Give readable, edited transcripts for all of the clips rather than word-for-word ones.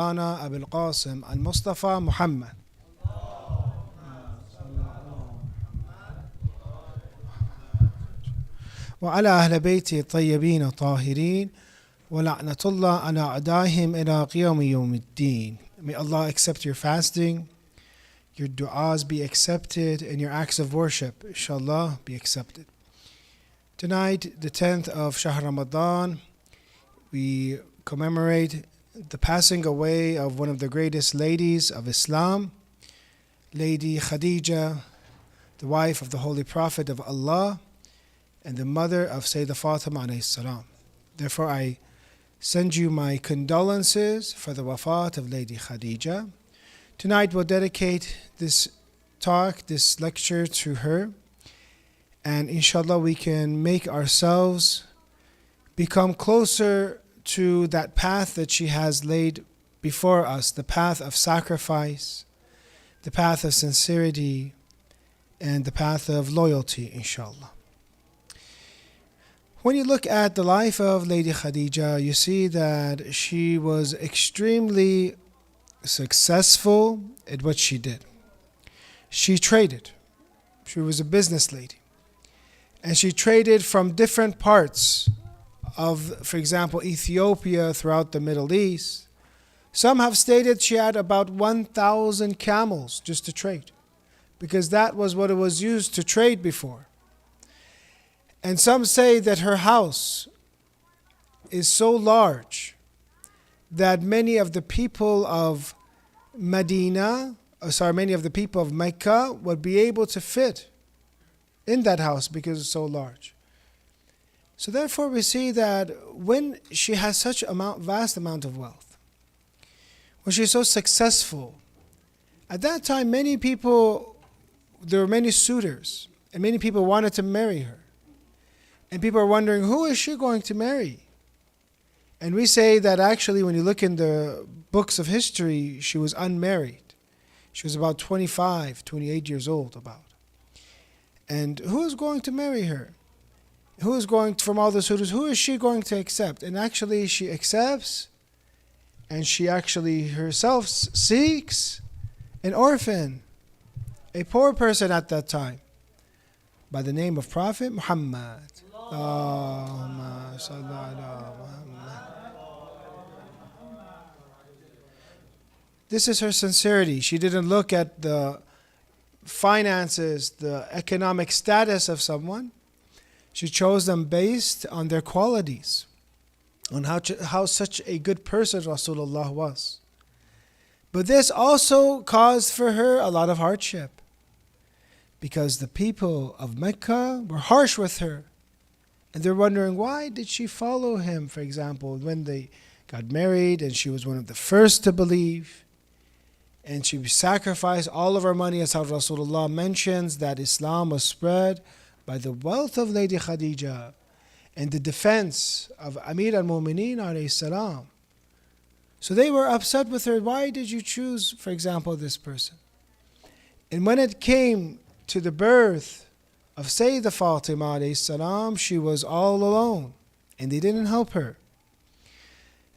أبي القاسم المصطفى محمد وعلى أهل بيته الطيبين الطاهرين ولعنة الله على أعدائهم إلى قيام يوم الدين. May Allah accept your fasting, your du'as be accepted, and your acts of worship, inshallah, be accepted. Tonight, the 10th of Shahr Ramadan, we commemorate the passing away of one of the greatest ladies of Islam, Lady Khadija, the wife of the Holy Prophet of Allah, and the mother of Sayyidah Fatima alayhi salam. Therefore, I send you my condolences for the wafat of Lady Khadija. Tonight we'll dedicate this talk, this lecture to her, and inshallah we can make ourselves become closer to that path that she has laid before us, the path of sacrifice, the path of sincerity, and the path of loyalty, inshallah. When you look at the life of Lady Khadija, you see that she was extremely successful at what she did. She traded. She was a business lady. And she traded from different parts of, for example, Ethiopia throughout the Middle East. Some have stated she had about 1,000 camels just to trade, because that was what it was used to trade before. And some say that her house is so large that many of the people of many of the people of Mecca would be able to fit in that house because it's so large. So therefore we see that when she has such a vast amount of wealth, when she's so successful, at that time there were many suitors and many people wanted to marry her. And people are wondering, who is she going to marry? And we say that actually when you look in the books of history, she was unmarried. She was about 25, 28 years old about. And who is going to marry her? Who is going from all the suitors, who is she going to accept? And actually she accepts, and she actually herself seeks an orphan, a poor person at that time, by the name of Prophet Muhammad. Allahumma salli ala Muhammad. This is her sincerity. She didn't look at the finances, the economic status of someone. She chose them based on their qualities, on how such a good person Rasulullah was. But this also caused for her a lot of hardship, because the people of Mecca were harsh with her. And they're wondering, why did she follow him, for example, when they got married and she was one of the first to believe, and she sacrificed all of her money, as how Rasulullah mentions that Islam was spread by the wealth of Lady Khadija and the defense of Amir al-Mu'mineen alayhi salam. So they were upset with her. Why did you choose, for example, this person? And when it came to the birth of Sayyidah Fatima alayhi salam, she was all alone and they didn't help her.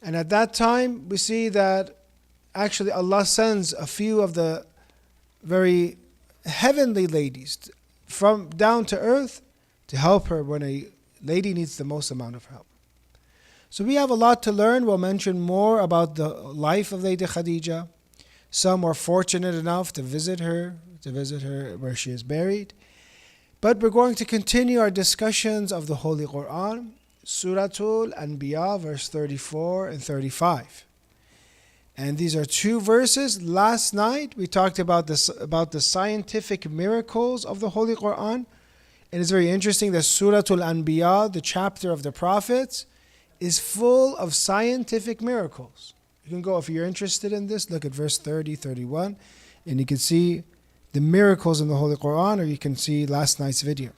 And at that time we see that actually Allah sends a few of the very heavenly ladies from down to earth to help her when a lady needs the most amount of help. So we have a lot to learn. We'll mention more about the life of Lady Khadija. Some were fortunate enough to visit her where she is buried. But we're going to continue our discussions of the Holy Quran, Surah al-Anbiya, verse 34 and 35. And these are two verses. Last night we talked about the scientific miracles of the Holy Quran. And it's very interesting that Surah al-Anbiya, the chapter of the prophets, is full of scientific miracles. You can go, if you're interested in this, look at verse 30, 31, and you can see the miracles in the Holy Quran, or you can see last night's video.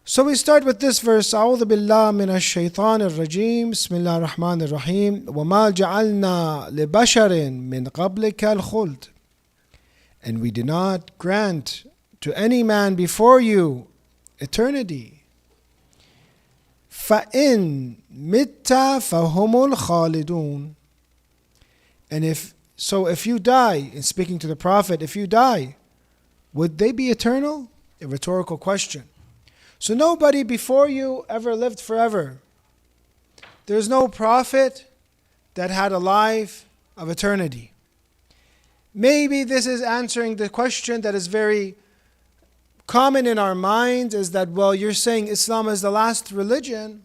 So we start with this verse. أعوذ بالله من الشيطان الرجيم بسم الله الرحمن الرحيم وما جعلنا لبشر من قبلك الخلد. And we did not grant to any man before you eternity. فَإِن مِتَّ فَهُمُ الْخَالِدُونَ. And if you die, and speaking to the Prophet, if you die, would they be eternal? A rhetorical question. So nobody before you ever lived forever. There's no prophet that had a life of eternity. Maybe this is answering the question that is very common in our minds, is that, well, you're saying Islam is the last religion.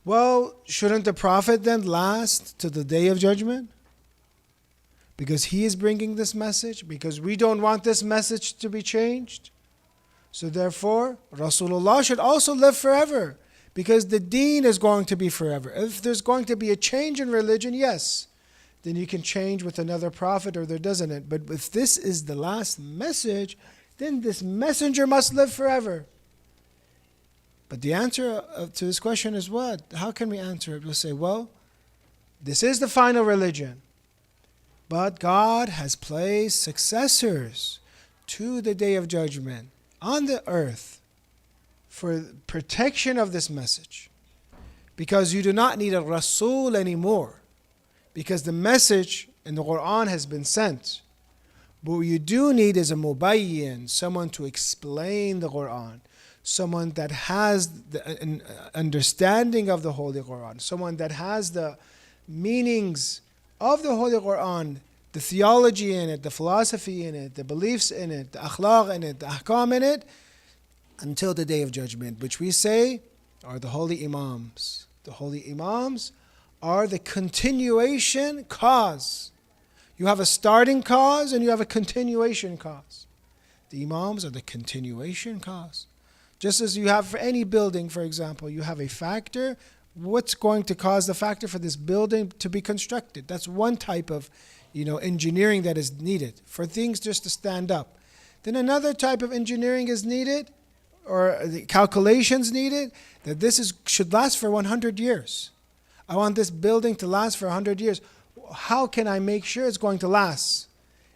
Well, shouldn't the Prophet then last to the Day of Judgment? Because he is bringing this message, because we don't want this message to be changed. So therefore, Rasulullah should also live forever, because the deen is going to be forever. If there's going to be a change in religion, yes, then you can change with another prophet, or there doesn't it. But if this is the last message, then this messenger must live forever. But the answer to this question is what? How can we answer it? We'll say, well, this is the final religion. But God has placed successors to the Day of Judgment on the earth for protection of this message. Because you do not need a Rasul anymore. Because the message in the Quran has been sent. But what you do need is a mubayyin, someone to explain the Quran. Someone that has an understanding of the Holy Quran. Someone that has the meanings of the Holy Quran, the theology in it, the philosophy in it, the beliefs in it, the akhlaq in it, the ahkam in it, until the Day of Judgment, which we say are the Holy Imams. The Holy Imams are the continuation cause. You have a starting cause and you have a continuation cause. The Imams are the continuation cause. Just as you have for any building, for example, you have a factor. What's going to cause the factor for this building to be constructed? That's one type of, engineering that is needed for things just to stand up. Then another type of engineering is needed, or the calculations needed, that should last for 100 years. I want this building to last for 100 years. How can I make sure it's going to last?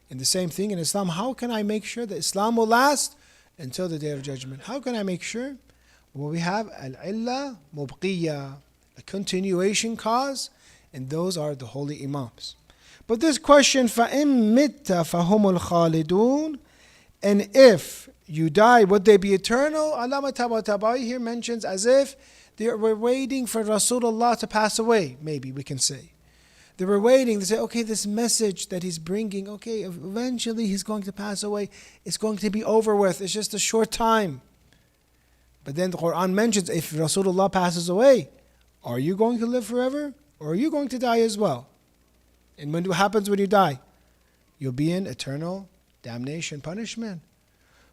And the same thing in Islam. How can I make sure that Islam will last until the Day of Judgment? How can I make sure? Well, we have al-illah mubqiyya, a continuation cause, and those are the holy Imams. But this question, فَإِن مِتَّ فَهُمُ الْخَالِدُونَ, and if you die, would they be eternal? Allama Tabatabai here mentions as if they were waiting for Rasulullah to pass away, maybe we can say. They were waiting to say, okay, this message that he's bringing, okay, eventually he's going to pass away. It's going to be over with. It's just a short time. But then the Quran mentions, if Rasulullah passes away, are you going to live forever? Or are you going to die as well? And what happens when you die? You'll be in eternal damnation, punishment.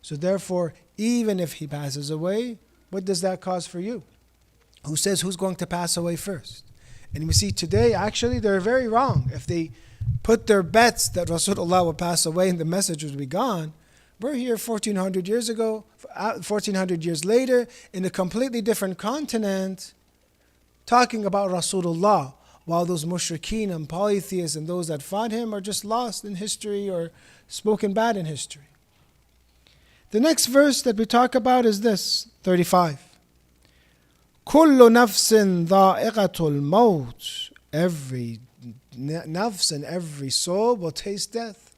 So therefore, even if he passes away, what does that cause for you? Who says who's going to pass away first? And we see today, actually, they're very wrong. If they put their bets that Rasulullah will pass away and the message will be gone, we're here 1400 years ago, 1400 years later, in a completely different continent, talking about Rasulullah, while those mushrikeen and polytheists and those that fought him are just lost in history or spoken bad in history. The next verse that we talk about is this, 35. كُلُّ نَفْسٍ ذَائِقَةُ الْمَوْتِ, every nafs and every soul will taste death.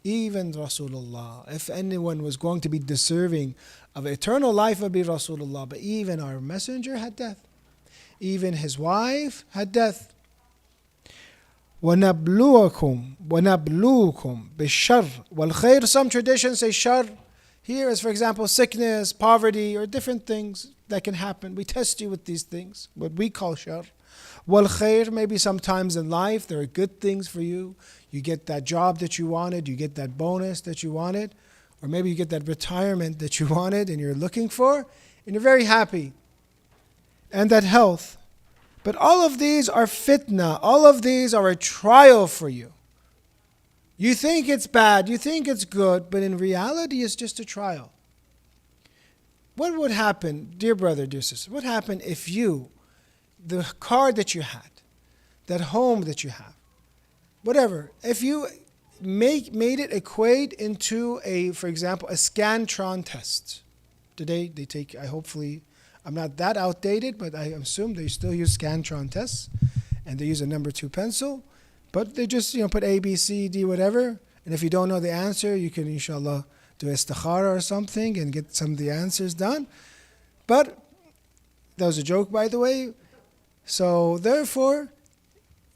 Even Rasulullah. If anyone was going to be deserving of eternal life, it would be Rasulullah. But even our messenger had death. Even his wife had death. وَنَبْلُوكُمْ بِالشَّرِّ وَالْخَيْرِ. Some traditions say shar. Here is, for example, sickness, poverty, or different things that can happen. We test you with these things, what we call shar. Wal khair, maybe sometimes in life there are good things for you. You get that job that you wanted, you get that bonus that you wanted, or maybe you get that retirement that you wanted and you're looking for, and you're very happy. And that health. But all of these are fitna. All of these are a trial for you. You think it's bad, you think it's good, but in reality it's just a trial. What would happen, dear brother, dear sister, what happened if you, the car that you had, that home that you have, whatever, if you made it equate into for example, a Scantron test. Today they take, I'm not that outdated, but I assume they still use Scantron tests, and they use a number 2 pencil But they just, put A, B, C, D, whatever. And if you don't know the answer, you can, inshallah, do istikhara or something and get some of the answers done. But that was a joke, by the way. So therefore,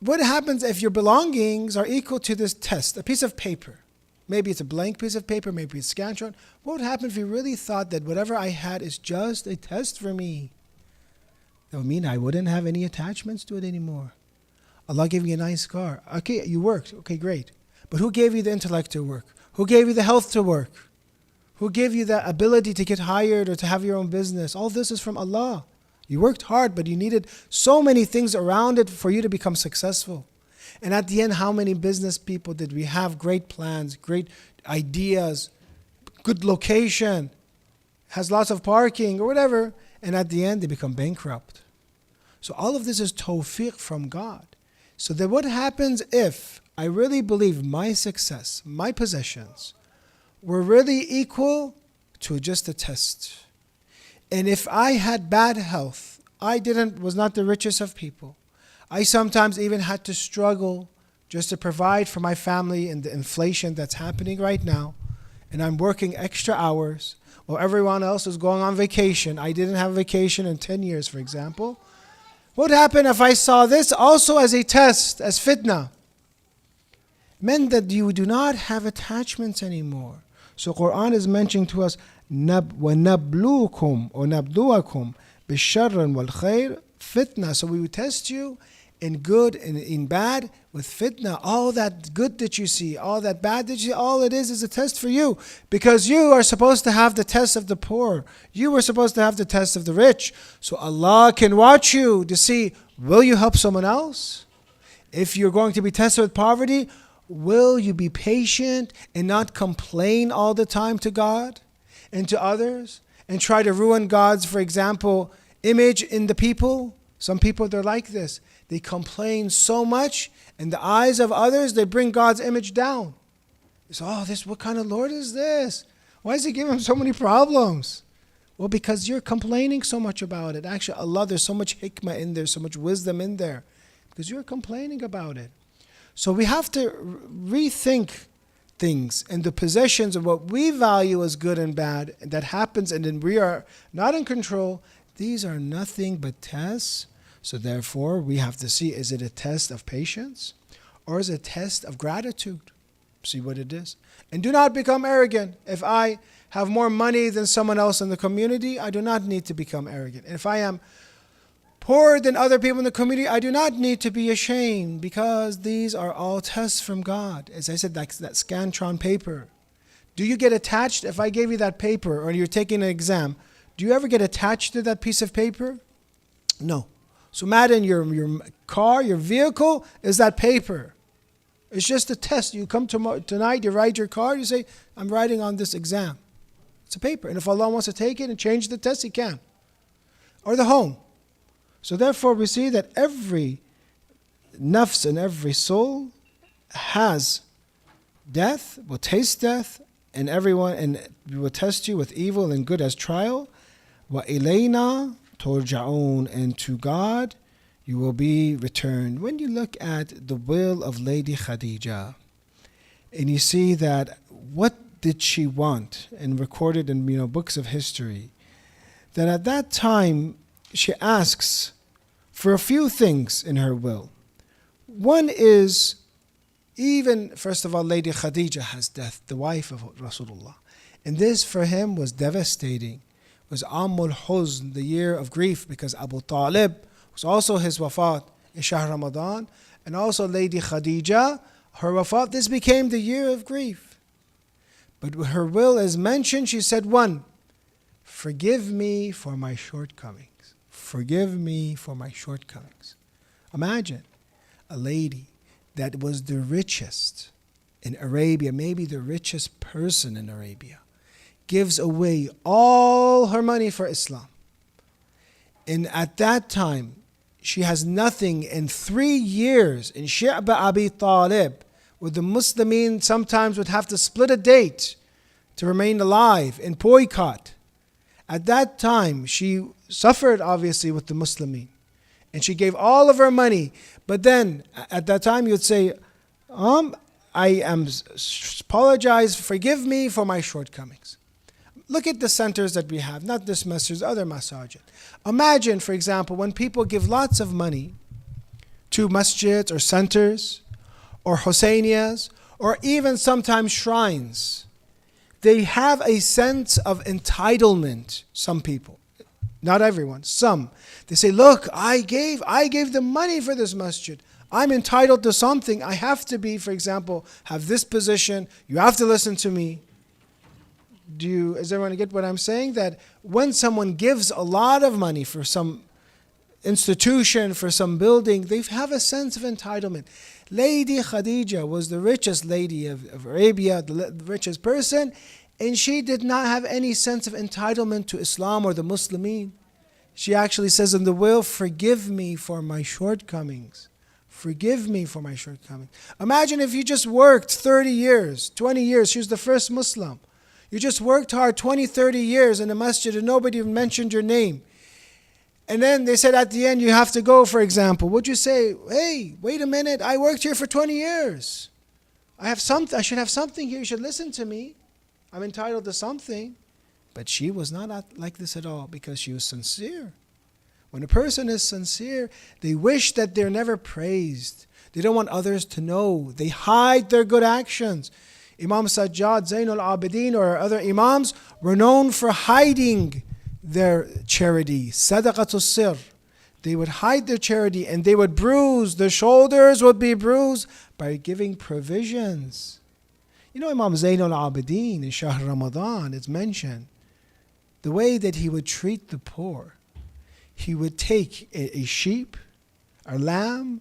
what happens if your belongings are equal to this test, a piece of paper? Maybe it's a blank piece of paper, maybe it's Scantron. What would happen if you really thought that whatever I had is just a test for me? That would mean I wouldn't have any attachments to it anymore. Allah gave you a nice car. Okay, you worked. Okay, great. But who gave you the intellect to work? Who gave you the health to work? Who gave you the ability to get hired or to have your own business? All this is from Allah. You worked hard, but you needed so many things around it for you to become successful. And at the end, how many business people did we have? Great plans, great ideas, good location, has lots of parking or whatever. And at the end, they become bankrupt. So all of this is tawfiq from God. So then what happens if I really believe my success, my possessions, were really equal to just a test? And if I had bad health, was not the richest of people. I sometimes even had to struggle just to provide for my family in the inflation that's happening right now. And I'm working extra hours while everyone else is going on vacation. I didn't have a vacation in 10 years, for example. What would happen if I saw this also as a test, as fitna? Meant that you do not have attachments anymore. So Quran is mentioning to us, وَنَبْلُوكُمْ or نَبْلُوَكُمْ بِالشَّرِّ وَالْخَيْرِ fitna. So we would test you in good and in bad with fitna. All that good that you see, all that bad that you see, all it is a test for you. Because you are supposed to have the test of the poor. You were supposed to have the test of the rich. So Allah can watch you to see, will you help someone else? If you're going to be tested with poverty, will you be patient and not complain all the time to God and to others? And try to ruin God's, for example, image in the people? Some people, they're like this. They complain so much in the eyes of others, they bring God's image down. So, what kind of Lord is this? Why is He giving him so many problems? Well, because you're complaining so much about it. Actually, Allah, there's so much hikmah in there, so much wisdom in there. Because you're complaining about it. So we have to rethink things and the possessions of what we value as good and bad, and that happens and then we are not in control. These are nothing but tests. So therefore, we have to see, is it a test of patience or is it a test of gratitude? See what it is. And do not become arrogant. If I have more money than someone else in the community, I do not need to become arrogant. And if I am poorer than other people in the community, I do not need to be ashamed, because these are all tests from God. As I said, like that Scantron paper. Do you get attached? If I gave you that paper or you're taking an exam, do you ever get attached to that piece of paper? No. So imagine your car, your vehicle is that paper. It's just a test. You come tonight, you ride your car, you say, I'm riding on this exam. It's a paper. And if Allah wants to take it and change the test, He can. Or the home. So therefore we see that every nafs and every soul has death, will taste death, and we will test you with evil and good as trial. وَإِلَيْنَا تُرْجَعُونَ, and to God you will be returned. When you look at the will of Lady Khadija, and you see that what did she want, and recorded in books of history, that at that time she asks for a few things in her will. One is, even first of all, Lady Khadija has death, the wife of Rasulullah. And this for him was devastating. It was Amul Huzn, the year of grief, because Abu Talib was also his wafat in Shahr Ramadan. And also Lady Khadija, her wafat, this became the year of grief. But her will is mentioned, she said, one, forgive me for my shortcomings. Forgive me for my shortcomings. Imagine a lady that was the richest in Arabia, maybe the richest person in Arabia, gives away all her money for Islam. And at that time, she has nothing. In 3 years, in Shi'ba Abi Talib, where the Muslimin sometimes would have to split a date to remain alive and boycott. At that time, she suffered obviously with the Muslimin. And she gave all of her money. But then, at that time, you would say, I apologize, forgive me for my shortcomings. Look at the centers that we have, not this masjid, other masajid. Imagine, for example, when people give lots of money to masjids or centers or Husseinias or even sometimes shrines, they have a sense of entitlement, some people. Not everyone, some. They say, look, I gave them money for this masjid. I'm entitled to something. I have to be, for example, have this position. You have to listen to me. Does everyone get what I'm saying? That when someone gives a lot of money for some institution, for some building, they have a sense of entitlement. Lady Khadija was the richest lady of Arabia, the richest person, and she did not have any sense of entitlement to Islam or the Muslimin. She actually says in the will, forgive me for my shortcomings. Forgive me for my shortcomings. Imagine if you just worked 30 years, 20 years, she was the first Muslim. You just worked hard 20, 30 years in a masjid and nobody even mentioned your name. And then they said at the end you have to go, for example. Would you say, hey, wait a minute, I worked here for 20 years. I should have something here, you should listen to me. I'm entitled to something. But she was not like this at all because she was sincere. When a person is sincere, they wish that they're never praised. They don't want others to know. They hide their good actions. Imam Sajjad, Zainul Abidin, or other Imams were known for hiding their charity. Sadaqatul sir. They would hide their charity and they would bruise. Their shoulders would be bruised by giving provisions. You know, Imam Zainul Abidin in Shahr Ramadan, it's mentioned, the way that he would treat the poor. He would take a sheep, a lamb,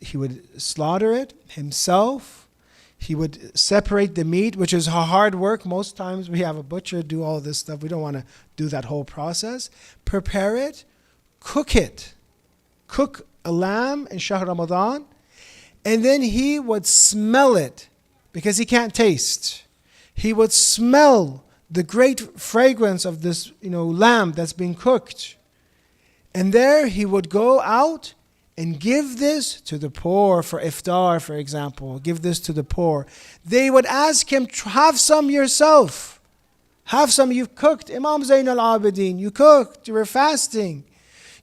he would slaughter it himself. He would separate the meat, which is hard work. Most times we have a butcher do all this stuff. We don't want to do that whole process. Prepare it, cook it. Cook a lamb in Shahr Ramadan. And then he would smell it because he can't taste. He would smell the great fragrance of this, lamb that's being cooked. And there he would go out and give this to the poor for iftar, for example. Give this to the poor. They would ask him, have some yourself. Have some, you've cooked. Imam Zain al-Abidin, you cooked, you were fasting.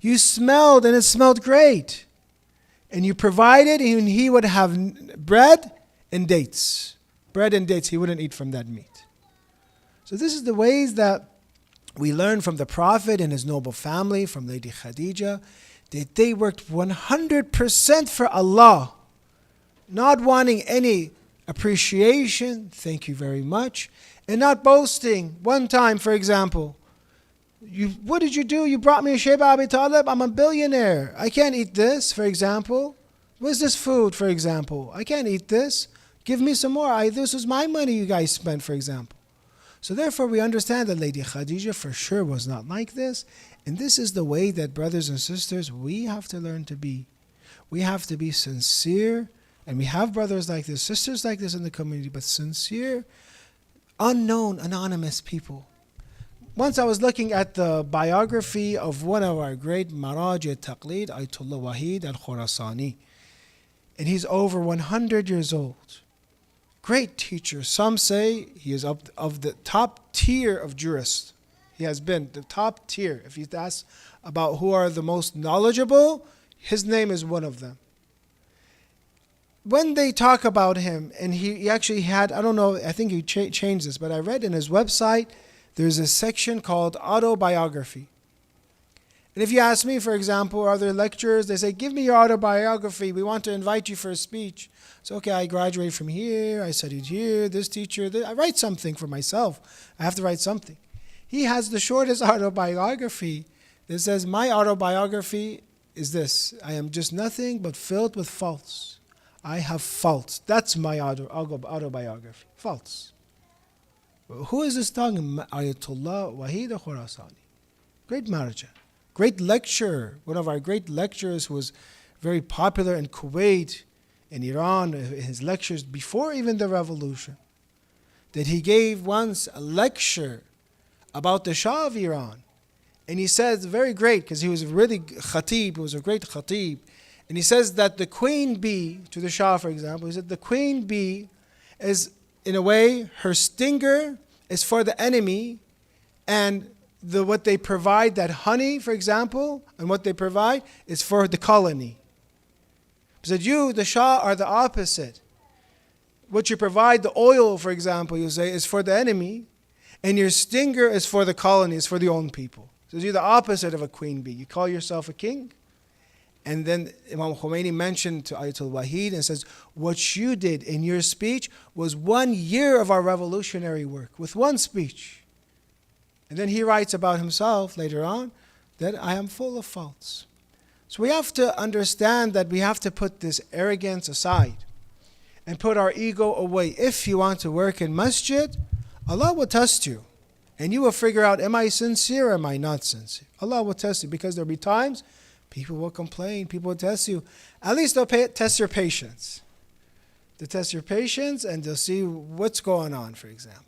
You smelled and it smelled great. And you provided and he would have bread and dates. Bread and dates, he wouldn't eat from that meat. So this is the ways that we learn from the Prophet and his noble family, from Lady Khadija, that they worked 100% for Allah, not wanting any appreciation, thank you very much, and not boasting. One time, for example, what did you do? You brought me a Shayba Abi Talib, I'm a billionaire. I can't eat this, for example. Where's this food, for example? I can't eat this. Give me some more. This was my money you guys spent, for example. So therefore we understand that Lady Khadija for sure was not like this. And this is the way that, brothers and sisters, we have to learn to be. We have to be sincere. And we have brothers like this, sisters like this in the community, but sincere, unknown, anonymous people. Once I was looking at the biography of one of our great Maraj al-Taqlid, Ayatollah Wahid al-Khurasani. And he's over 100 years old. Great teacher. Some say he is of the top tier of jurists. He has been the top tier. If you ask about who are the most knowledgeable, his name is one of them. When they talk about him, and he actually had, I don't know, I think he changed this, but I read in his website, there's a section called autobiography. And if you ask me, for example, or other lecturers, they say, give me your autobiography. We want to invite you for a speech. So, okay, I graduated from here. I studied here, this teacher. I write something for myself. I have to write something. He has the shortest autobiography that says, my autobiography is this. I am just nothing but filled with faults. I have faults. That's my autobiography. Faults. Who is this talking? Ayatollah Wahid al-Khurasani. Great marja. Great lecturer. One of our great lecturers who was very popular in Kuwait, in Iran, his lectures before even the revolution. That he gave once a lecture about the Shah of Iran. And he said, very great, because he was a really khatib, he was a great khatib. And he says that the queen bee, to the Shah for example, he said the queen bee is, in a way, her stinger is for the enemy, and what they provide, that honey, for example, and what they provide is for the colony. He said you, the Shah, are the opposite. What you provide, the oil, for example, you say, is for the enemy, and your stinger is for the colony, is for the own people. So you're the opposite of a queen bee. You call yourself a king. And then Imam Khomeini mentioned to Ayatul Wahid and says, what you did in your speech was 1 year of our revolutionary work, with one speech. And then he writes about himself later on that I am full of faults. So we have to understand that we have to put this arrogance aside and put our ego away. If you want to work in Masjid, Allah will test you. And you will figure out, am I sincere or am I not sincere? Allah will test you, because there will be times people will complain, people will test you. At least they'll test your patience. They'll test your patience and they'll see what's going on, for example.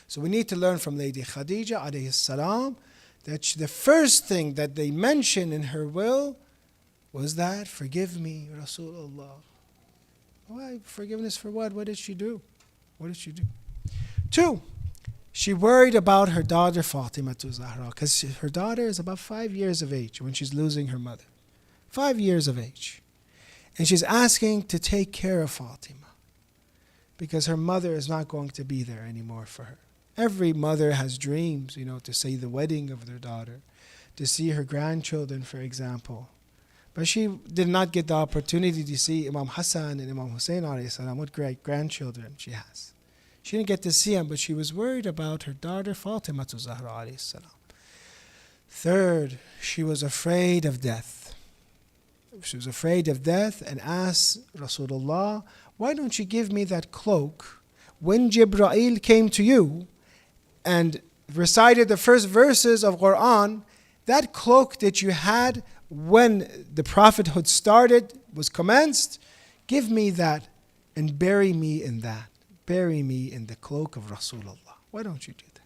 So we need to learn from Lady Khadija alayhi salam that the first thing that they mentioned in her will was that, forgive me, Rasulullah. Why? Forgiveness for what? What did she do? What did she do? 2, she worried about her daughter Fatima to Zahra, because her daughter is about 5 years of age when she's losing her mother. 5 years of age. And she's asking to take care of Fatima, because her mother is not going to be there anymore for her. Every mother has dreams, to see the wedding of their daughter, to see her grandchildren, for example. But she did not get the opportunity to see Imam Hassan and Imam Hussein alayhi salam, what great grandchildren she has. She didn't get to see him, but she was worried about her daughter Fatima to Zahra alayhi salam. 3rd, she was afraid of death. She was afraid of death and asked Rasulullah, why don't you give me that cloak? When Jibreel came to you and recited the first verses of Quran, that cloak that you had when the prophethood started, was commenced, give me that and bury me in that. Bury me in the cloak of Rasulullah. Why don't you do that?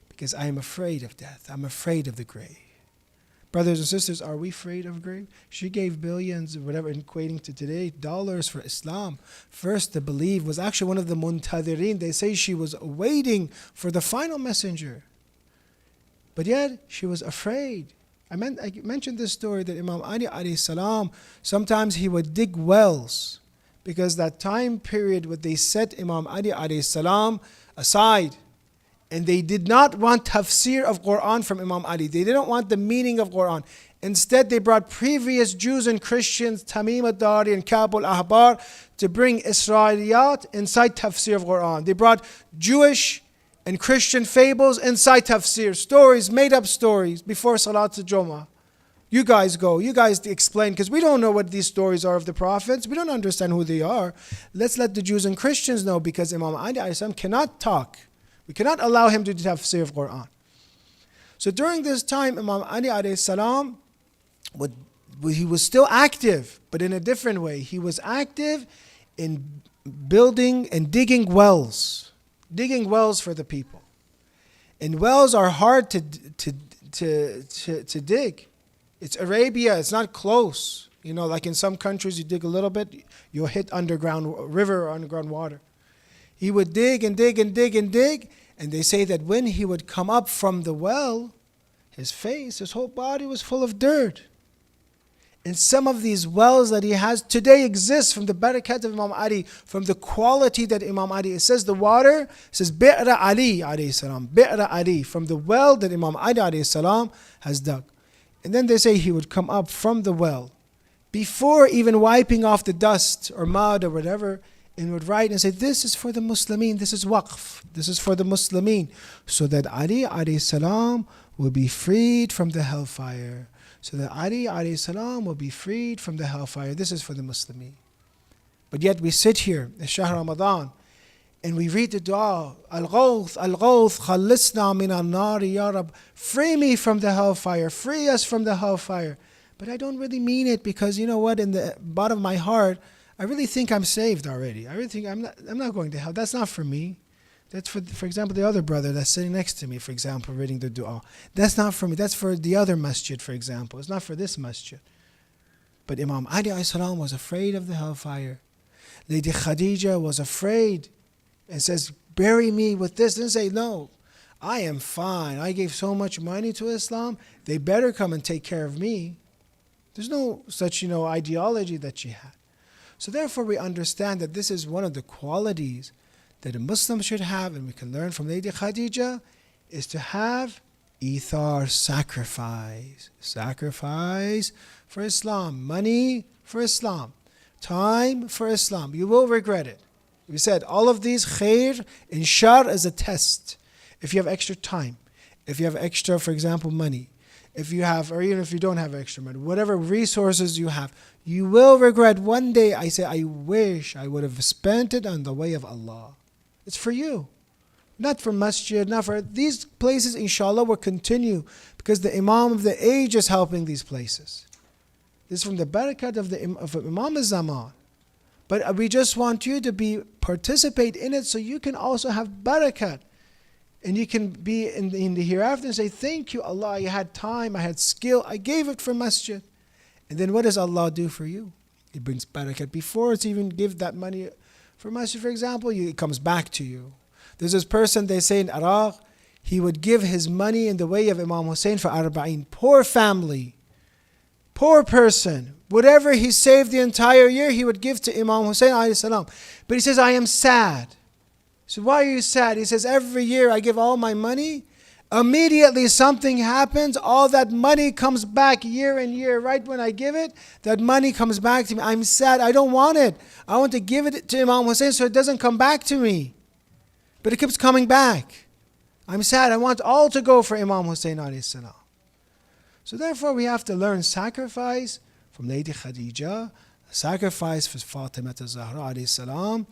Because I am afraid of death. I'm afraid of the grave. Brothers and sisters, are we afraid of grave? She gave billions, whatever, equating to today, dollars for Islam. First to believe was actually one of the muntadirin. They say she was waiting for the final messenger. But yet, she was afraid. I mentioned this story that Imam Ali alayhi salam, sometimes he would dig wells, because that time period when they set Imam Ali alayhi salam aside, and they did not want tafsir of Quran from Imam Ali. They didn't want the meaning of Quran. Instead, they brought previous Jews and Christians, Tamim al-Dari and Ka'b al-Ahbar, to bring Israeliyat inside tafsir of Quran. They brought Jewish and Christian fables inside tafsir, stories, made up stories before Salat al-Jumu'ah. You guys go, you guys explain, because we don't know what these stories are of the prophets. We don't understand who they are. Let's let the Jews and Christians know, because Imam Ali alayhi salam cannot talk. We cannot allow him to do tafsir of Quran. So during this time, Imam Ali alayhi salam, he was still active, but in a different way. He was active in building and digging wells for the people. And wells are hard to dig. It's Arabia, it's not close. Like in some countries, you dig a little bit, you'll hit underground river or underground water. He would dig and dig and dig and dig, and they say that when he would come up from the well, his face, his whole body was full of dirt. And some of these wells that he has today exist from the barakat of Imam Ali, from the quality that Imam Ali, it says the water, it says Bi'ra Ali alayhi salam, Bi'ra Ali, from the well that Imam Ali alayhi salam has dug. And then they say he would come up from the well, before even wiping off the dust or mud or whatever, and would write and say, this is for the Muslimin, this is waqf, this is for the Muslimin, so that Ali alayhi salam will be freed from the hellfire. So that Ali alayhi salam will be freed from the hellfire. This is for the Muslimin. But yet we sit here in Shahr Ramadan and we read the dua, Al-Ghawth, Al-Ghawth, Khalisna min al-Nari, Ya Rab. Free me from the hellfire. Free us from the hellfire. But I don't really mean it, because you know what? In the bottom of my heart, I really think I'm saved already. I really think I'm not going to hell. That's not for me. That's for example, the other brother that's sitting next to me, for example, reading the dua. That's not for me. That's for the other masjid, for example. It's not for this masjid. But Imam Ali alayhi salam was afraid of the hellfire. Lady Khadija was afraid and says, bury me with this. Didn't say, no, I am fine. I gave so much money to Islam. They better come and take care of me. There's no such, ideology that she had. So therefore we understand that this is one of the qualities that a Muslim should have, and we can learn from Lady Khadija, is to have ithar, sacrifice. Sacrifice for Islam. Money for Islam. Time for Islam. You will regret it. We said all of these khair and shar is a test. If you have extra time, if you have extra, for example, money, if you have, or even if you don't have extra money, whatever resources you have, you will regret one day. I say, I wish I would have spent it on the way of Allah. It's for you. Not for masjid, not for these places, inshallah, will continue because the Imam of the age is helping these places. This is from the barakat of Imam al-Zaman. But we just want you to participate in it so you can also have barakat. And you can be in the hereafter and say, thank you, Allah, I had time, I had skill, I gave it for masjid. And then what does Allah do for you? He brings barakat. Before it's even give that money for masjid, for example, it comes back to you. There's this person, they say in Iraq, he would give his money in the way of Imam Hussein for Arba'in. Poor family, poor person. Whatever he saved the entire year, he would give to Imam Hussein alayhi salam. But he says, I am sad. So why are you sad? He says, every year I give all my money. Immediately something happens. All that money comes back year and year. Right when I give it, that money comes back to me. I'm sad. I don't want it. I want to give it to Imam Hussein so it doesn't come back to me. But it keeps coming back. I'm sad. I want all to go for Imam Hussein alayhi salam. So therefore we have to learn sacrifice from Lady Khadija, sacrifice for Fatima al-Zahra alayhi salam,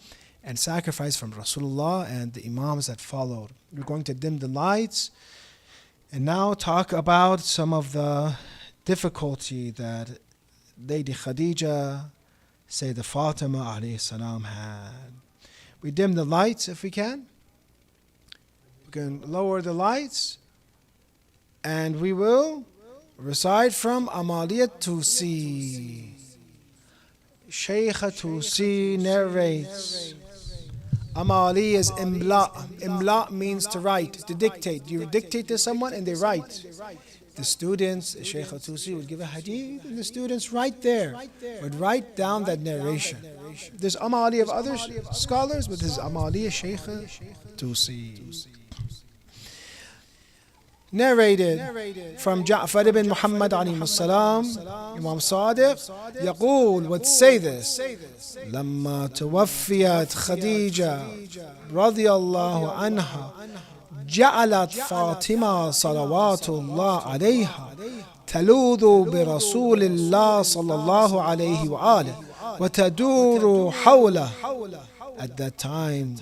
and sacrifice from Rasulullah and the Imams that followed. We're going to dim the lights and now talk about some of the difficulty that Lady Khadija, Sayyidah Fatima alayhi salam had. We dim the lights if we can. We can lower the lights and we will recite from Amaliyat Tusi. Shaykha Tusi narrates. Amali is imla. Imla means to write, to dictate. You dictate to someone and they write. The students, Shaykha Tusi would give a hadith and the students right there would write down that narration. There's Amali of other scholars, but this is Amali Shaykha Tusi. Narrated from Ja'far ibn Muhammad alayhi salam, Imam Sadiq, يقول, would say this, لما توفيت خديجة رضي الله عنها جعلت فاطمة صلوات الله عليها تلوذ برسول الله صلى الله عليه وآله وتدور حوله. At that time,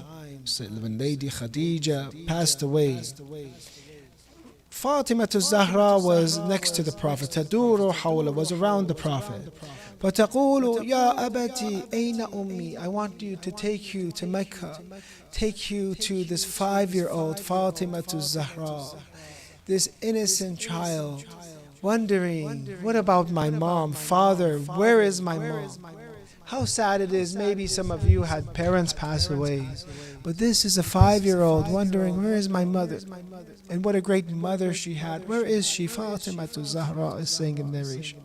when Lady Khadija passed away, Fatima al-Zahra was next to the Prophet. Taduru hawla was around the Prophet. فَتَقُولُ يَا أَبَتِي أَيْنَ أُمِّي. I want you to take you to Mecca. Take you to this 5-year-old Fatima al-Zahra. This innocent child wondering, what about my mom? Father, where is my mom? How sad it is. Maybe some of you had parents pass away. But this is a 5-year-old wondering, where is my mother? And what a great mother she had. Where is she? Fatima al-Zahra is saying in narration.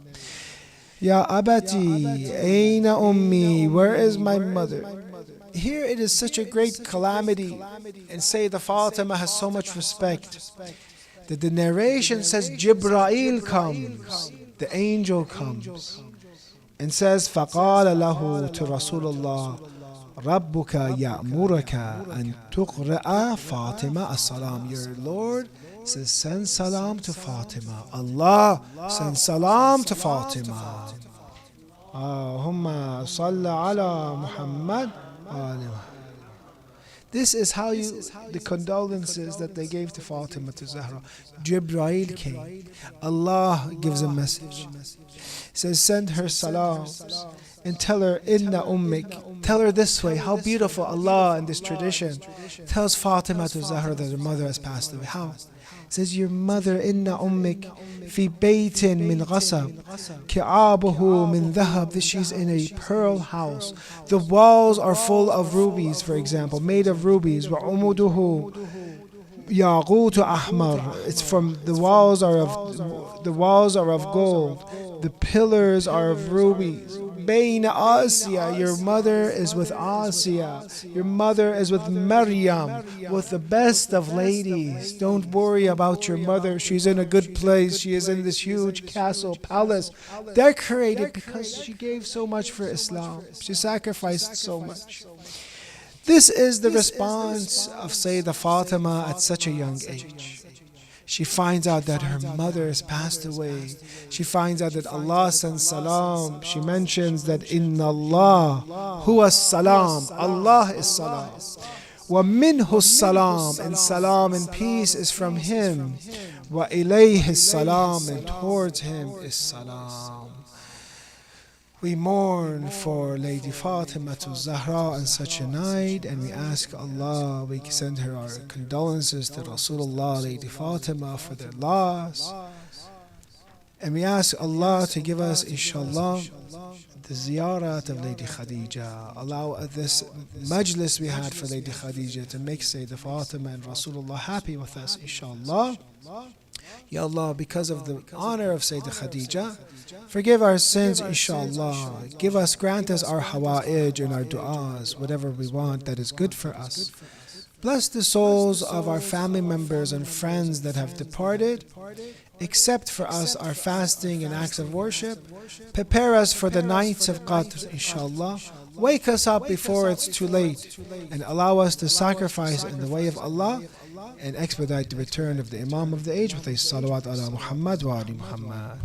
Ya Abati, Aina Ummi, where is my mother? Here it is such a great calamity. And say the Fatima has so much respect that the narration says Jibreel comes. The angel comes. And says, فَقَالَ لَهُ to Rasulullah, رَبُّكَ يَأْمُرَكَ أَن تُقْرَأَ فَاطِمَةَ السَّلَامِ. Your Lord says, send salam to Fatima. Allah send salam to Fatima. Allahumma salli ala Muhammad. This is how the condolences that they gave to Fatima to Zahra. Jibreel came. Allah gives a message. He says, send her salams and tell her, Inna ummik. Tell her this way. How beautiful Allah in this tradition tells Fatima to Zahra that her mother has passed away. How? says, your mother, inna ummik fi baytin min ghasab ki'abuhu min dhahab, that she's in a pearl house. The walls are full of rubies, for example, made of rubies. Wa umuduhu yaqut ahmar, it's from the walls are of gold, the pillars are of rubies. Bayna Asiya, your mother is with Asiya, your mother is with Maryam, with the best of ladies. Don't worry about your mother, she's in a good place, she is in this huge castle, palace, decorated because she gave so much for Islam, she sacrificed so much. This is the response of Sayyidah Fatima at such a young age. She finds out that her mother has passed away. She finds out that Allah sends salam. She mentions that Inna Allah huwa salam. Allah is salam. Wa minhu salam, and salam and peace is from Him. Wa ilayhi salam, and towards Him is salam. We mourn for Lady Fatima to Zahra on such a night, and we ask Allah, we send her our condolences to Rasulullah, Lady Fatima, for their loss. And we ask Allah to give us, inshallah, the ziyarat of Lady Khadija. Allow this majlis we had for Lady Khadija to make Sayyidah Fatima and Rasulullah happy with us, inshallah. Ya Allah, because of the honor of Sayyidah Khadija, forgive our sins, inshallah. Give us, grant us our hawa'ij and our du'as, whatever we want that is good for us. Bless the souls of our family members and friends that have departed. Accept for us our fasting and acts of worship. Prepare us for the nights of Qadr, inshallah. Wake us up before it's too late, and allow us to sacrifice in the way of Allah and expedite the return of the Imam of the age with a salawat ala Muhammad wa ali Muhammad.